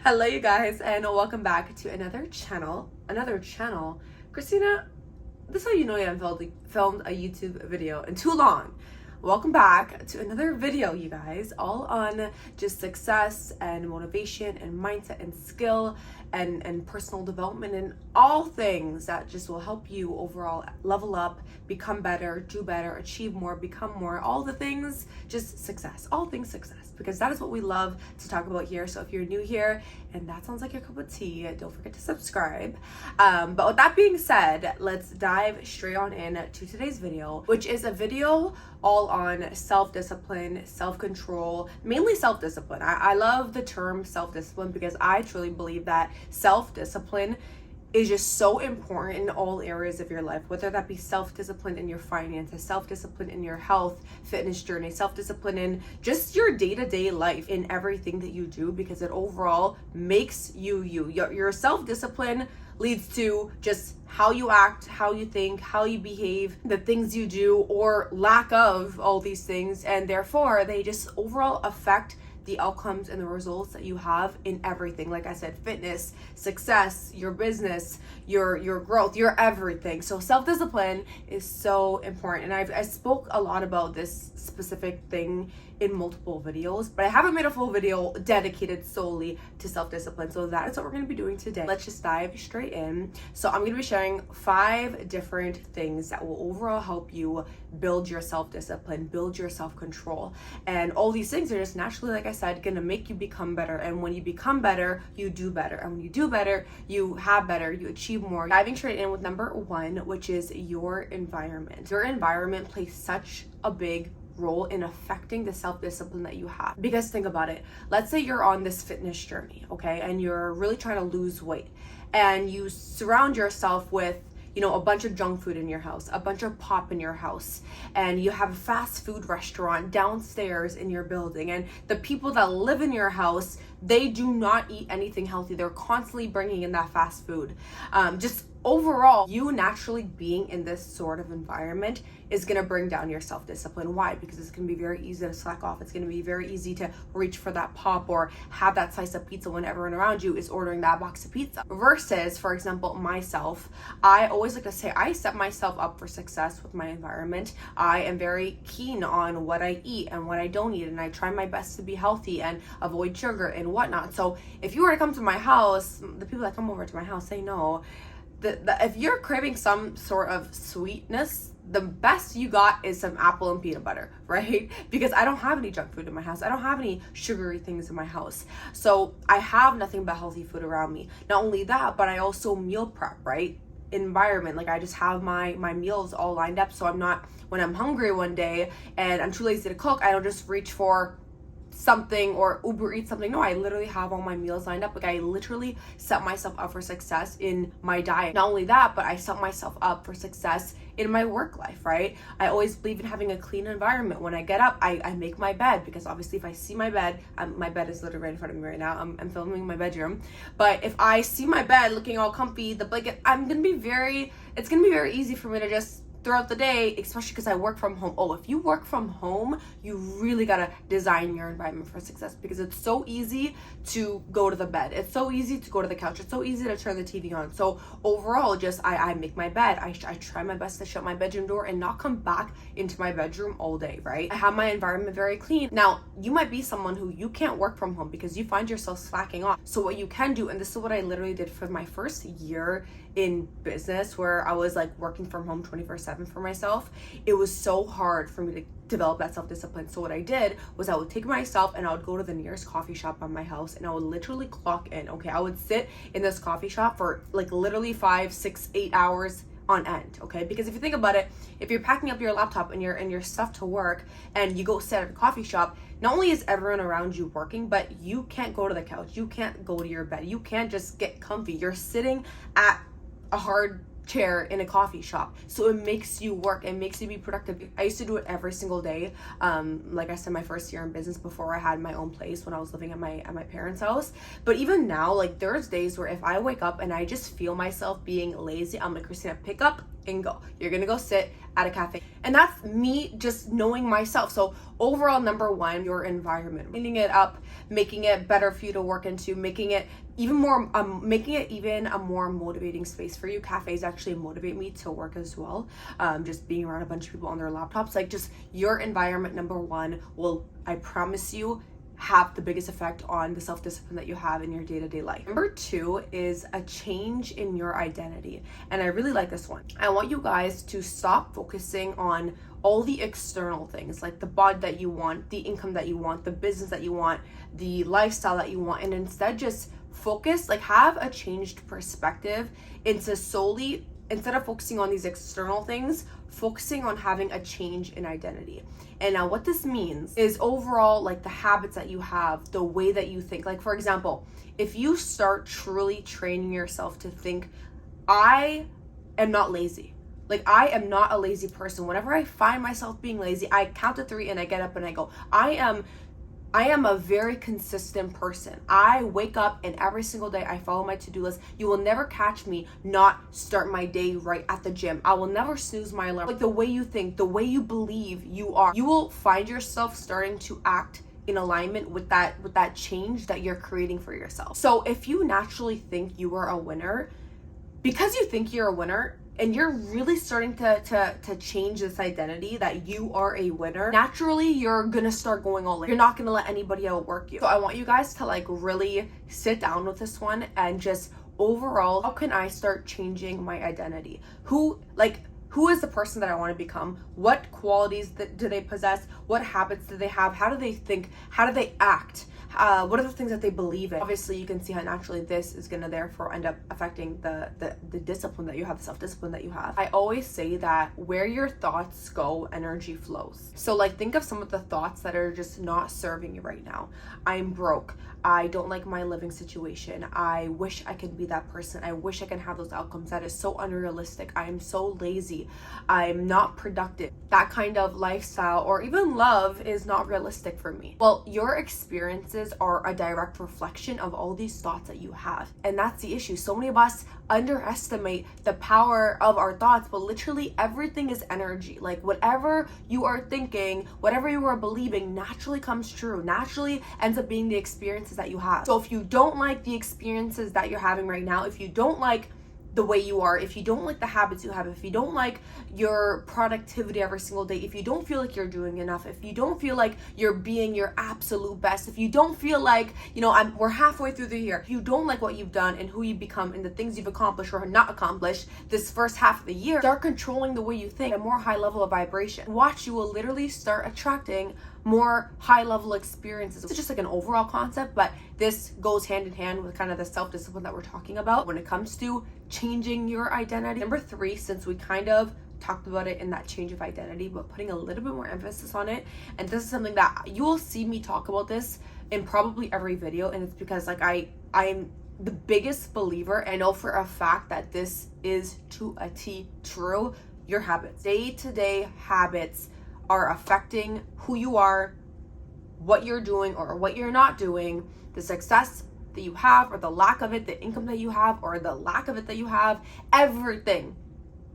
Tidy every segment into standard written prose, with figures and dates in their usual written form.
Hello you guys, and welcome back to another channel. Christina, this is how you know you haven't filmed a YouTube video in too long. Welcome back to another video, you guys, all on just success and motivation and mindset and skill and personal development and all things that just will help you overall level up, become better, do better, achieve more, become more, all the things, just success, all things success, because that is what we love to talk about here. So if you're new here and that sounds like your cup of tea, don't forget to subscribe. But with that being said, let's dive straight on in to today's video, which is a video all on self-discipline, self-control, mainly self-discipline. I love the term self-discipline because I truly believe that self-discipline is just so important in all areas of your life, whether that be self-discipline in your finances, self-discipline in your health, fitness journey, self-discipline in just your day-to-day life, in everything that you do, because it overall makes you. Your self-discipline leads to just how you act, how you think, how you behave, the things you do or lack of all these things, and therefore they just overall affect the outcomes and the results that you have in everything. Like I said, fitness, success, your business, your growth, your everything. So self-discipline is so important, and I spoke a lot about this specific thing in multiple videos, but I haven't made a full video dedicated solely to self-discipline. So that is what we're going to be doing today. Let's just dive straight in. So I'm going to be sharing 5 different things that will overall help you build your self-discipline, build your self-control, and all these things are just naturally, like I said, going to make you become better. And when you become better, you do better, and when you do better, you have better, you achieve more. Diving straight in with number 1, which is your environment. Your environment plays such a big role in affecting the self-discipline that you have. Because think about it, let's say you're on this fitness journey, okay, and you're really trying to lose weight, and you surround yourself with a bunch of junk food in your house, a bunch of pop in your house, and you have a fast food restaurant downstairs in your building, and the people that live in your house, they do not eat anything healthy. They're constantly bringing in that fast food. Just overall, you naturally being in this sort of environment is going to bring down your self-discipline. Why? Because it's going to be very easy to slack off. It's going to be very easy to reach for that pop or have that slice of pizza when everyone around you is ordering that box of pizza. Versus, for example, myself, I always like to say I set myself up for success with my environment. I am very keen on what I eat and what I don't eat, and I try my best to be healthy and avoid sugar and whatnot. So if you were to come to my house, the people that come over to my house, they know if you're craving some sort of sweetness, the best you got is some apple and peanut butter, right? Because I don't have any junk food in my house. I don't have any sugary things in my house. So I have nothing but healthy food around me. Not only that, but I also meal prep, right? Environment, like I just have my meals all lined up, so I'm not, when I'm hungry one day and I'm too lazy to cook, I don't just reach for something or Uber Eats something. No, I literally have all my meals lined up. Like I literally set myself up for success in my diet. Not only that, but I set myself up for success in my work life, right? I always believe in having a clean environment. When I get up, I make my bed, because obviously if I see my bed, my bed is literally right in front of me right now. I'm filming in my bedroom. But if I see my bed looking all comfy, the blanket, it's gonna be very easy for me to just throughout the day, especially because I work from home. Oh, if you work from home, you really gotta design your environment for success, because it's so easy to go to the bed. It's so easy to go to the couch. It's so easy to turn the TV on. So overall, just I make my bed. I try my best to shut my bedroom door and not come back into my bedroom all day, right? I have my environment very clean. Now, you might be someone who you can't work from home because you find yourself slacking off. So what you can do, and this is what I literally did for my first year in business, where I was like working from home 24/7 for myself, it was so hard for me to develop that self-discipline. So what I did was I would take myself and I would go to the nearest coffee shop by my house, and I would literally clock in. Okay, I would sit in this coffee shop for like literally 5, 6, 8 hours on end. Okay, because if you think about it, if you're packing up your laptop and your stuff to work and you go sit at a coffee shop, not only is everyone around you working, but you can't go to the couch, you can't go to your bed, you can't just get comfy. You're sitting at a hard chair in a coffee shop. So it makes you work, it makes you be productive. I used to do it every single day. Like I said, my first year in business before I had my own place, when I was living at my parents' house. But even now, like there's days where if I wake up and I just feel myself being lazy, I'm like, Christina, pick up and go. You're gonna go sit at a cafe. And that's me just knowing myself. So overall, number one, your environment, cleaning it up, making it better for you to work into, making it even a more motivating space for you. Cafes actually motivate me to work as well. Just being around a bunch of people on their laptops, like just your environment, number one, will, I promise you, have the biggest effect on the self-discipline that you have in your day-to-day life. Number two is a change in your identity. And I really like this one. I want you guys to stop focusing on all the external things, like the body that you want, the income that you want, the business that you want, the lifestyle that you want, and instead just focus, like have a changed perspective into solely, instead of focusing on these external things, focusing on having a change in identity. And now what this means is overall, like the habits that you have, the way that you think. Like for example, if you start truly training yourself to think, I am not lazy. Like I am not a lazy person. Whenever I find myself being lazy, I count to 3 and I get up and I go, I am a very consistent person. I wake up and every single day I follow my to-do list. You will never catch me not start my day right at the gym. I will never snooze my alarm. Like the way you think, the way you believe you are, you will find yourself starting to act in alignment with that change that you're creating for yourself. So if you naturally think you are a winner, because you think you're a winner, and you're really starting to change this identity that you are a winner, naturally you're gonna start going all in. You're not gonna let anybody outwork you. So I want you guys to like really sit down with this one and just overall, how can I start changing my identity? Who is the person that I want to become? What qualities do they possess? What habits do they have? How do they think? How do they act? What are the things that they believe in? Obviously, you can see how naturally this is going to therefore end up affecting the discipline that you have, the self-discipline that you have. I always say that where your thoughts go, energy flows. So like think of some of the thoughts that are just not serving you right now. I'm broke. I don't like my living situation. I wish I could be that person. I wish I can have those outcomes. That is so unrealistic. I am so lazy. I'm not productive. That kind of lifestyle or even love is not realistic for me. Well, your experiences are a direct reflection of all these thoughts that you have. And that's the issue. So many of us underestimate the power of our thoughts, but literally everything is energy. Like whatever you are thinking, whatever you are believing naturally comes true, naturally ends up being the experiences that you have. So if you don't like the experiences that you're having right now, if you don't like the way you are, if you don't like the habits you have, if you don't like your productivity every single day, if you don't feel like you're doing enough, if you don't feel like you're being your absolute best, if you don't feel like, we're halfway through the year, if you don't like what you've done and who you've become and the things you've accomplished or not accomplished this first half of the year, start controlling the way you think at a more high level of vibration. Watch, you will literally start attracting more high level experiences. It's just like an overall concept, but this goes hand in hand with kind of the self-discipline that we're talking about when it comes to changing your identity. Number 3, since we kind of talked about it in that change of identity, but putting a little bit more emphasis on it, and this is something that you will see me talk about this in probably every video, and it's because like I'm the biggest believer, and I know for a fact that this is to a T true. Your habits, day-to-day habits, are affecting who you are, what you're doing or what you're not doing, the success that you have or the lack of it, the income that you have or the lack of it that you have. Everything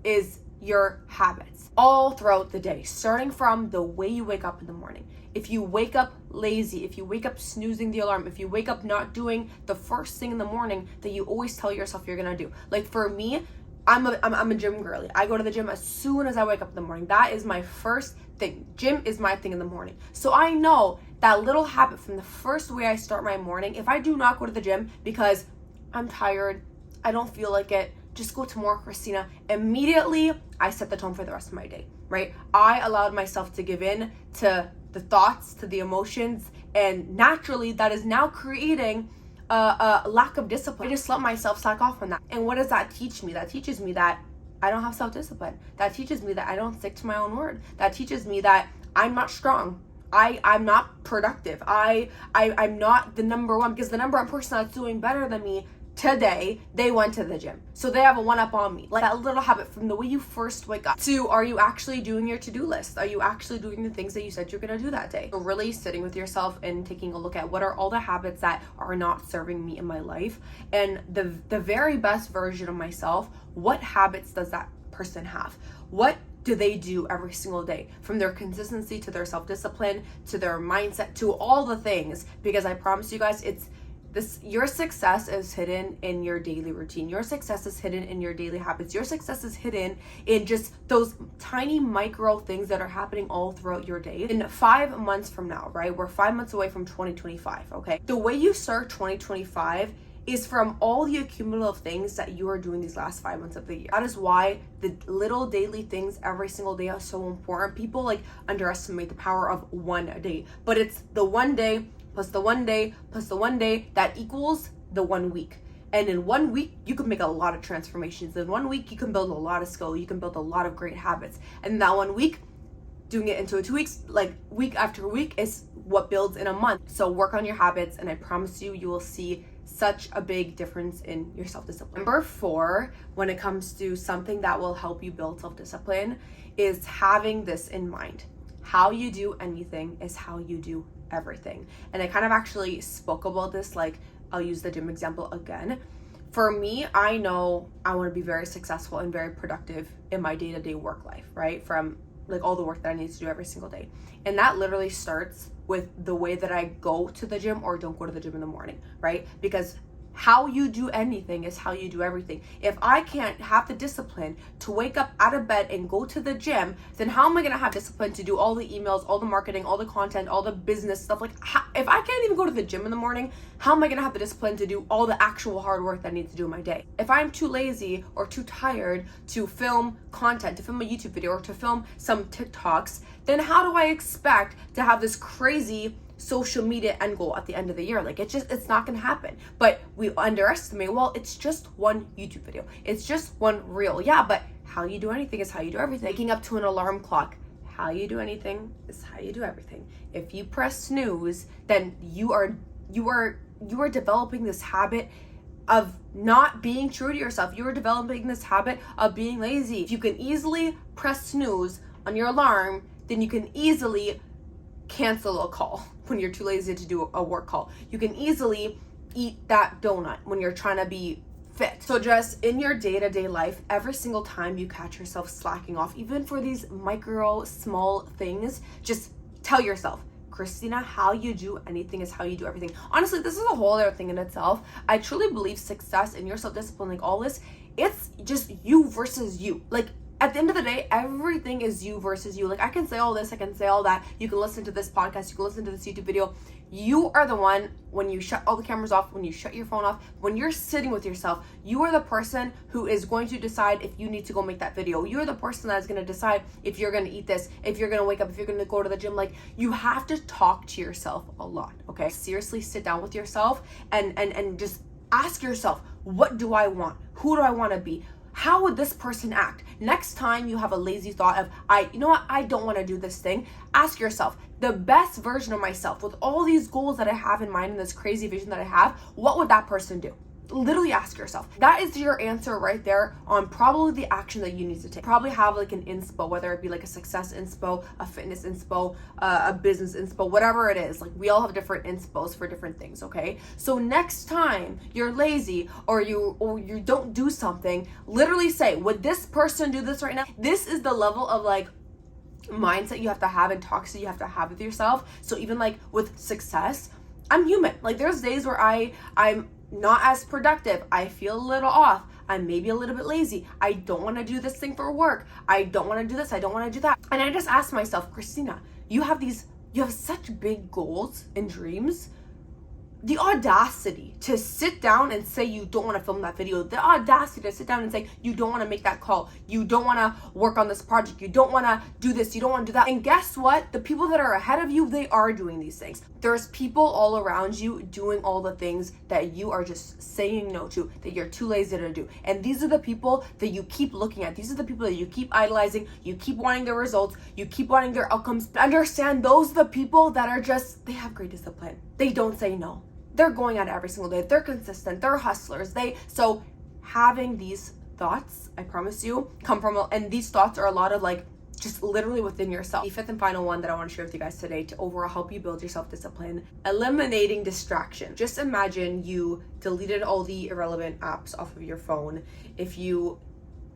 is your habits all throughout the day, starting from the way you wake up in the morning. If you wake up lazy, if you wake up snoozing the alarm, if you wake up not doing the first thing in the morning that you always tell yourself you're gonna do. Like for me, I'm a gym girly. I go to the gym as soon as I wake up in the morning. That is my first thing. Gym is my thing in the morning. So I know that little habit from the first way I start my morning, if I do not go to the gym because I'm tired, I don't feel like it, just go tomorrow, Christina. Immediately, I set the tone for the rest of my day, right? I allowed myself to give in to the thoughts, to the emotions, and naturally that is now creating a lack of discipline. I just let myself slack off on that. And what does that teach me? That teaches me that I don't have self-discipline. That teaches me that I don't stick to my own word. That teaches me that I'm not strong. I'm not productive. I'm not the number one, because the number one person that's doing better than me today, they went to the gym. So they have a one up on me. Like that little habit from the way you first wake up to, are you actually doing your to-do list? Are you actually doing the things that you said you're going to do that day? So really sitting with yourself and taking a look at what are all the habits that are not serving me in my life, and the very best version of myself, what habits does that person have? What do they do every single day? From their consistency to their self-discipline to their mindset to all the things. Because I promise you guys, your success is hidden in your daily routine. Your success is hidden in your daily habits. Your success is hidden in just those tiny micro things that are happening all throughout your day. In 5 months from now, right? We're 5 months away from 2025, okay? The way you start 2025 is from all the accumulative things that you are doing these last 5 months of the year. That is why the little daily things every single day are so important. People like underestimate the power of one day, but it's the one day plus the one day plus the one day that equals the 1 week. And in 1 week, you can make a lot of transformations. In 1 week, you can build a lot of skill. You can build a lot of great habits. And in that 1 week, doing it into 2 weeks, like week after week, is what builds in a month. So work on your habits, and I promise you, you will see such a big difference in your self-discipline. Number 4, when it comes to something that will help you build self-discipline, is having this in mind. How you do anything is how you do everything. And I kind of actually spoke about this, like I'll use the gym example again. For me, I know I want to be very successful and very productive in my day-to-day work life, right? From like all the work that I need to do every single day. And that literally starts with the way that I go to the gym or don't go to the gym in the morning, right? Because how you do anything is how you do everything. If I can't have the discipline to wake up out of bed and go to the gym, then how am I going to have discipline to do all the emails, all the marketing, all the content, all the business stuff? Like, if I can't even go to the gym in the morning, how am I going to have the discipline to do all the actual hard work that I need to do in my day? If I'm too lazy or too tired to film content, to film a YouTube video, or to film some TikToks, then how do I expect to have this crazy social media end goal at the end of the year? Like, it's not gonna happen. But we underestimate, well, it's just one YouTube video, it's just one reel. Yeah, but how you do anything is how you do everything. Waking up to an alarm clock, how you do anything is how you do everything. If you press snooze, then you are developing this habit of not being true to yourself. You are developing this habit of being lazy. If you can easily press snooze on your alarm, then you can easily cancel a call when you're too lazy to do a work call. You can easily eat that donut when you're trying to be fit. So just in your day-to-day life, every single time you catch yourself slacking off, even for these micro small things, just tell yourself, Christina, how you do anything is how you do everything. Honestly, this is a whole other thing in itself. I truly believe success and your self-discipline, like all this, it's just you versus you. Like, at the end of the day, everything is you versus you. Like, I can say all this, I can say all that. You can listen to this podcast, you can listen to this YouTube video. You are the one, when you shut all the cameras off, when you shut your phone off, when you're sitting with yourself, you are the person who is going to decide if you need to go make that video. You're the person that is going to decide if you're going to eat this, if you're going to wake up, if you're going to go to the gym. Like, you have to talk to yourself a lot, okay? Seriously, sit down with yourself and just ask yourself, what do I want? Who do I want to be? How would this person act? Next time you have a lazy thought of, you know what, I don't want to do this thing, ask yourself, the best version of myself with all these goals that I have in mind and this crazy vision that I have, what would that person do? Literally ask yourself. That is your answer right there on probably the action that you need to take. Probably have like an inspo, whether it be like a success inspo, a fitness inspo, a business inspo, whatever it is. Like, we all have different inspos for different things, okay? So next time you're lazy or you don't do something, literally say, would this person do this right now? This is the level of like mindset you have to have and talks that you have to have with yourself. So even like with success, I'm human. Like, there's days where I'm not as productive. I feel a little off. I'm maybe a little bit lazy. I don't want to do this thing for work. I don't want to do this. I don't want to do that. And I just ask myself, Christina, you have such big goals and dreams. The audacity to sit down and say you don't want to film that video, the audacity to sit down and say you don't want to make that call, you don't want to work on this project, you don't want to do this, you don't want to do that. And guess what? The people that are ahead of you, they are doing these things. There's people all around you doing all the things that you are just saying no to, that you're too lazy to do. And these are the people that you keep looking at. These are the people that you keep idolizing. You keep wanting their results. You keep wanting their outcomes. Understand, those are the people that are just, they have great discipline. They don't say no. They're going at it every single day. They're consistent. They're hustlers. So having these thoughts, I promise you, come from, and these thoughts are a lot of like, just literally within yourself. The fifth and final one that I want to share with you guys today to overall help you build your self-discipline, eliminating distraction. Just imagine you deleted all the irrelevant apps off of your phone. If you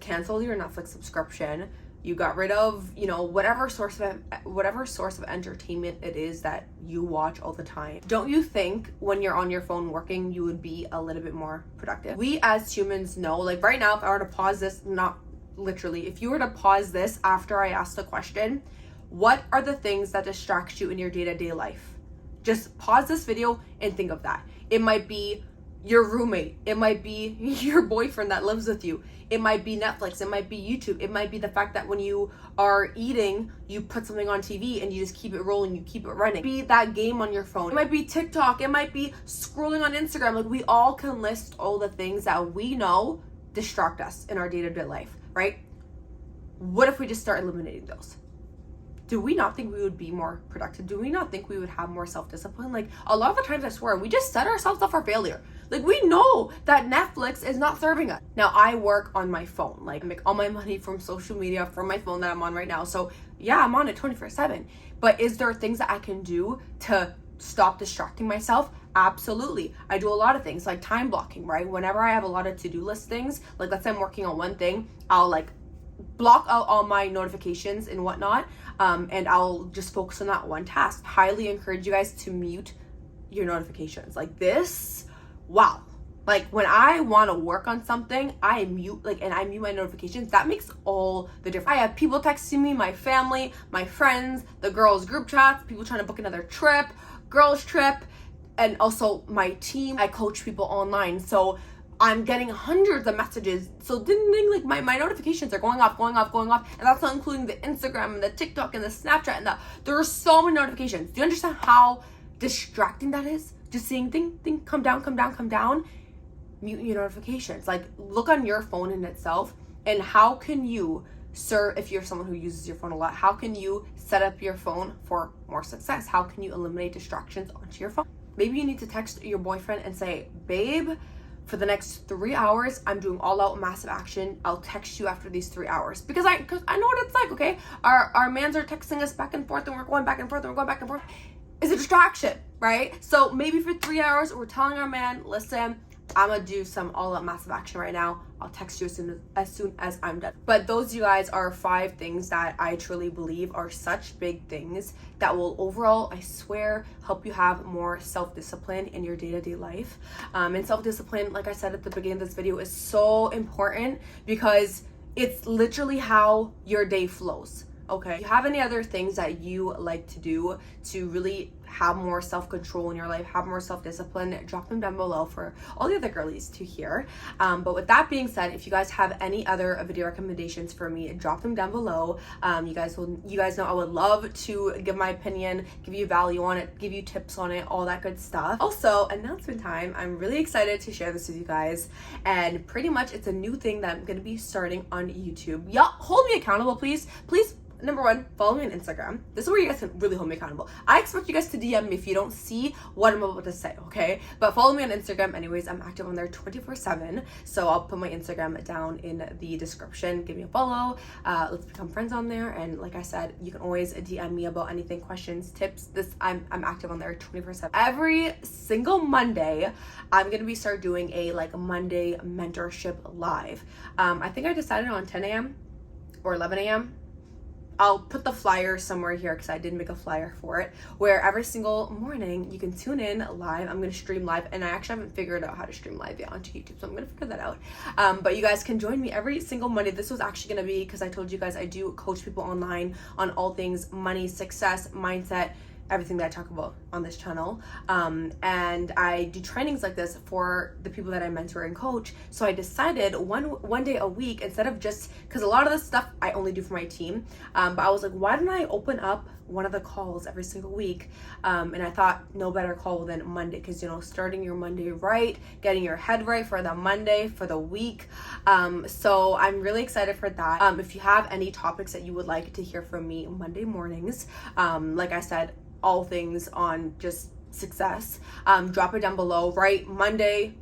canceled your Netflix subscription. You got rid of, you know, whatever source of entertainment it is that you watch all the time. Don't you think when you're on your phone working, you would be a little bit more productive? We as humans know, like right now, if I were to pause this, not literally, if you were to pause this after I asked the question, what are the things that distract you in your day-to-day life? Just pause this video and think of that. It might be your roommate. It might be your boyfriend that lives with you. It might be Netflix. It might be YouTube. It might be the fact that when you are eating, you put something on TV and you just keep it rolling, you keep it running. It might be that game on your phone. It might be TikTok. It might be scrolling on Instagram. Like, we all can list all the things that we know distract us in our day-to-day life, right? What if we just start eliminating those? Do we not think we would be more productive? Do we not think we would have more self-discipline? Like, a lot of the times, I swear, we just set ourselves up for failure. Like, we know that Netflix is not serving us. Now, I work on my phone. Like, I make all my money from social media, from my phone that I'm on right now. So, yeah, I'm on it 24/7. But is there things that I can do to stop distracting myself? Absolutely. I do a lot of things, like time blocking, right? Whenever I have a lot of to-do list things, like let's say I'm working on one thing, I'll like block out all my notifications and whatnot, and I'll just focus on that one task. Highly encourage you guys to mute your notifications. Like this, wow. Like when I want to work on something, I mute my notifications. That makes all the difference. I have people texting me, my family, my friends, the girls group chats, people trying to book another trip, girls trip, and also my team. I coach people online, so I'm getting hundreds of messages. So ding ding, like my notifications are going off. And that's not including the Instagram and the TikTok and the Snapchat and there are so many notifications. Do you understand how distracting that is? Just seeing thing, come down. Mute your notifications. Like, look on your phone in itself, and how can you if you're someone who uses your phone a lot, how can you set up your phone for more success? How can you eliminate distractions onto your phone? Maybe you need to text your boyfriend and say, babe, for the next 3 hours, I'm doing all out massive action. I'll text you after these 3 hours. Because I know what it's like, okay? Our mans are texting us back and forth, and we're going back and forth. It's a distraction, right? So maybe for 3 hours, we're telling our man, listen, I'm gonna do some all-out massive action right now. I'll text you as soon as I'm done. But those, you guys, are 5 things that I truly believe are such big things that will overall, I swear, help you have more self-discipline in your day-to-day life. And self-discipline, like I said at the beginning of this video, is so important because it's literally how your day flows. Okay, if you have any other things that you like to do to really have more self-control in your life, have more self-discipline, drop them down below for all the other girlies to hear. But with that being said, if you guys have any other video recommendations for me, drop them down below. You guys know I would love to give my opinion, give you value on it, give you tips on it, all that good stuff. Also, announcement time. I'm really excited to share this with you guys, and pretty much it's a new thing that I'm gonna be starting on YouTube. Y'all hold me accountable, please. Number 1, follow me on Instagram. This is where you guys can really hold me accountable. I expect you guys to DM me if you don't see what I'm about to say, okay? But follow me on Instagram anyways. I'm active on there 24/7. So I'll put my Instagram down in the description. Give me a follow. Let's become friends on there. And like I said, you can always DM me about anything, questions, tips. I'm active on there 24/7. Every single Monday, I'm gonna start doing a Monday mentorship live. I think I decided on 10 a.m. or 11 a.m. I'll put the flyer somewhere here because I did make a flyer for it, where every single morning you can tune in live. I'm going to stream live, and I actually haven't figured out how to stream live yet onto YouTube, so I'm going to figure that out. But you guys can join me every single Monday. This was actually going to be, because I told you guys I do coach people online on all things money, success, mindset, everything that I talk about on this channel. And I do trainings like this for the people that I mentor and coach. So I decided one day a week, instead of just, because a lot of this stuff I only do for my team, but I was like, why don't I open up one of the calls every single week? And I thought no better call than Monday, because starting your Monday right, getting your head right for the Monday, for the week. So I'm really excited for that. If you have any topics that you would like to hear from me Monday mornings, like I said, all things on just success, drop it down below. Write Monday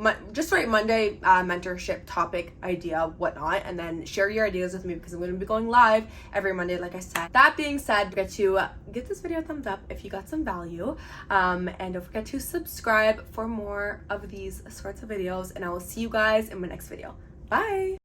mentorship topic idea, whatnot, and then share your ideas with me, because I'm going to be going live every Monday, like I said. That being said, don't forget to give this video a thumbs up if you got some value, and don't forget to subscribe for more of these sorts of videos, and I will see you guys in my next video. Bye.